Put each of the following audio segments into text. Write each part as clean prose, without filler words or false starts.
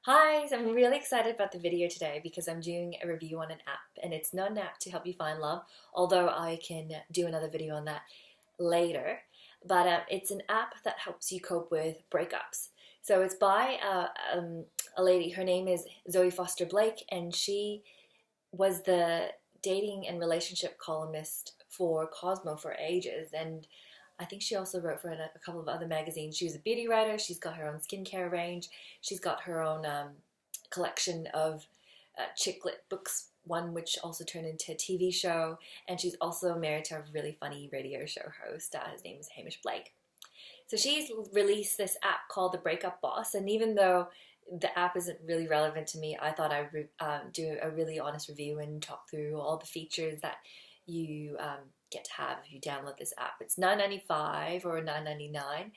Hi, so I'm really excited about the video today because I'm doing a review on an app and it's not an app to help you find love, although I can do another video on that later. But it's an app that helps you cope with breakups. So it's by a lady, her name is Zoe Foster Blake, and she was the dating and relationship columnist for Cosmo for ages. And I think she also wrote for a couple of other magazines. She was a beauty writer. She's got her own skincare range. She's got her own collection of chick lit books, one which also turned into a TV show. And she's also married to a really funny radio show host. His name is Hamish Blake. So she's released this app called the Breakup Boss. And even though the app isn't really relevant to me, I thought I'd do a really honest review and talk through all the features that you get to have if you download this app. It's $9.95 or $9.99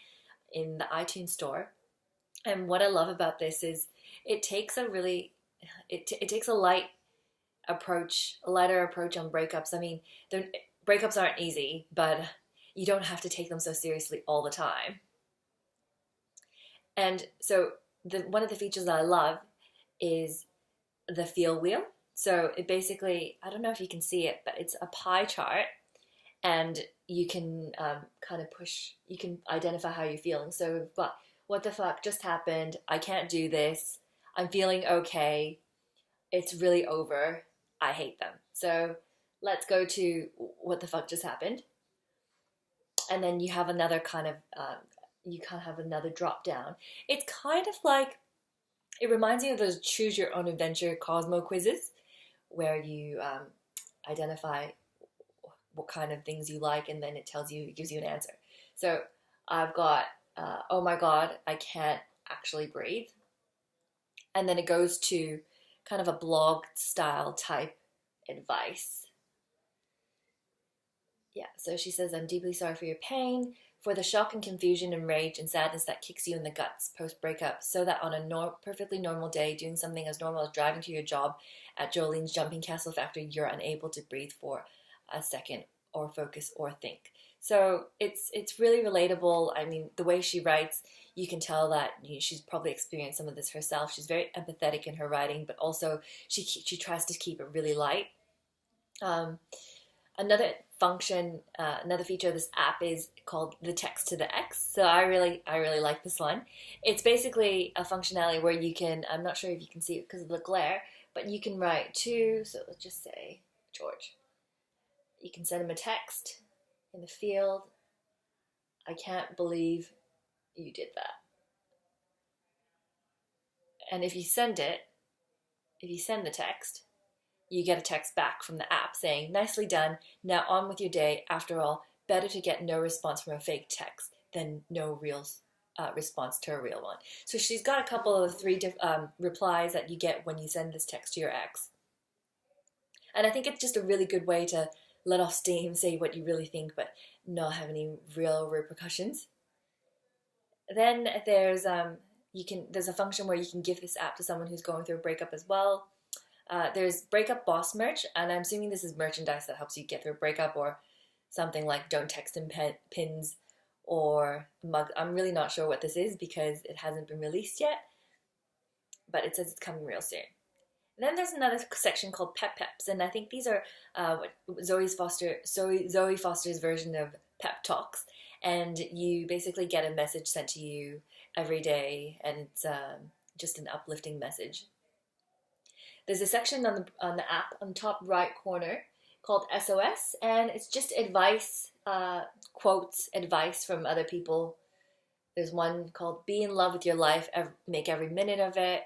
in the iTunes store. And what I love about this is it takes a really it takes a lighter approach on breakups. I mean, breakups aren't easy, but you don't have to take them so seriously all the time. And so one of the features that I love is the feel wheel. So it basically, I don't know if you can see it, but it's a pie chart, and you can kind of you can identify how you're feeling. So, but what the fuck just happened? I can't do this. I'm feeling okay. It's really over. I hate them. So let's go to what the fuck just happened. And then you have another have another drop down. It's kind of like, it reminds me of those choose your own adventure Cosmo quizzes where you identify what kind of things you like, and then it gives you an answer. So I've got, oh my God, I can't actually breathe. And then it goes to kind of a blog style type advice. Yeah, so she says, I'm deeply sorry for your pain, for the shock and confusion and rage and sadness that kicks you in the guts post-breakup, so that on a perfectly normal day, doing something as normal as driving to your job at Jolene's Jumping Castle Factory, you're unable to breathe for a second or focus or think. So it's really relatable. I mean, the way she writes, you can tell that she's probably experienced some of this herself. She's very empathetic in her writing, but also she tries to keep it really light. Another feature of this app is called the text to the ex. So I really like this one. It's basically a functionality where you can, I'm not sure if you can see it because of the glare, but you can write to, so let's just say George. You can send him a text in the field. I can't believe you did that. And if you send the text, you get a text back from the app saying, nicely done, now on with your day. After all, better to get no response from a fake text than no real response to a real one. So she's got a couple of three replies that you get when you send this text to your ex. And I think it's just a really good way to let off steam, say what you really think, but not have any real repercussions. Then there's a function where you can give this app to someone who's going through a breakup as well. There's Breakup Boss merch, and I'm assuming this is merchandise that helps you get through a breakup, or something like don't text him pins or mug. I'm really not sure what this is because it hasn't been released yet, but it says it's coming real soon. Then there's another section called Pep Peps, and I think these are Zoe Foster's version of Pep Talks, and you basically get a message sent to you every day, and it's just an uplifting message. There's a section on the app on the top right corner called SOS, and it's just advice, quotes, advice from other people. There's one called Be in love with your life, make every minute of it.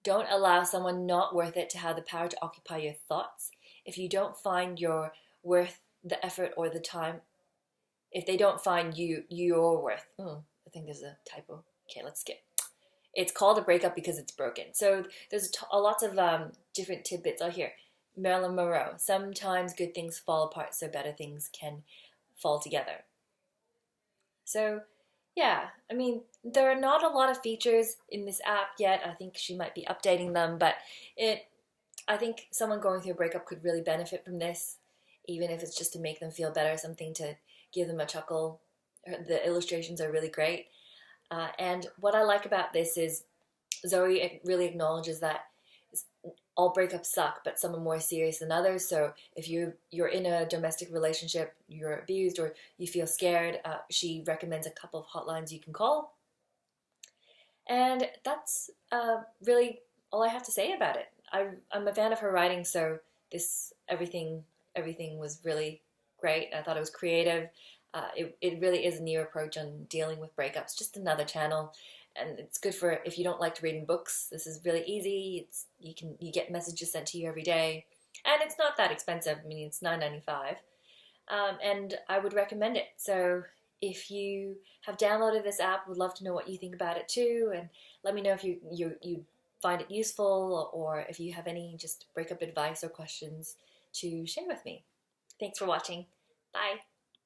Don't allow someone not worth it to have the power to occupy your thoughts. If you don't find your worth the effort or the time, if they don't find your worth, I think there's a typo. Okay, let's skip. It's called a breakup because it's broken. So there's lots of different tidbits out here. Marilyn Monroe, sometimes good things fall apart so better things can fall together. So yeah, I mean, there are not a lot of features in this app yet. I think she might be updating them, but I think someone going through a breakup could really benefit from this, even if it's just to make them feel better, something to give them a chuckle. The illustrations are really great. And what I like about this is Zoe really acknowledges that all breakups suck, but some are more serious than others. So if you're in a domestic relationship, you're abused, or you feel scared, she recommends a couple of hotlines you can call. And that's really all I have to say about it. I'm a fan of her writing, so this everything was really great. I thought it was creative. It really is a new approach on dealing with breakups. Just another channel, and it's good for if you don't like reading books. This is really easy. You get messages sent to you every day, and it's not that expensive. I mean, it's $9.95, and I would recommend it. So if you have downloaded this app, would love to know what you think about it too, and let me know if you find it useful, or if you have any just breakup advice or questions to share with me. Thanks for watching. Bye.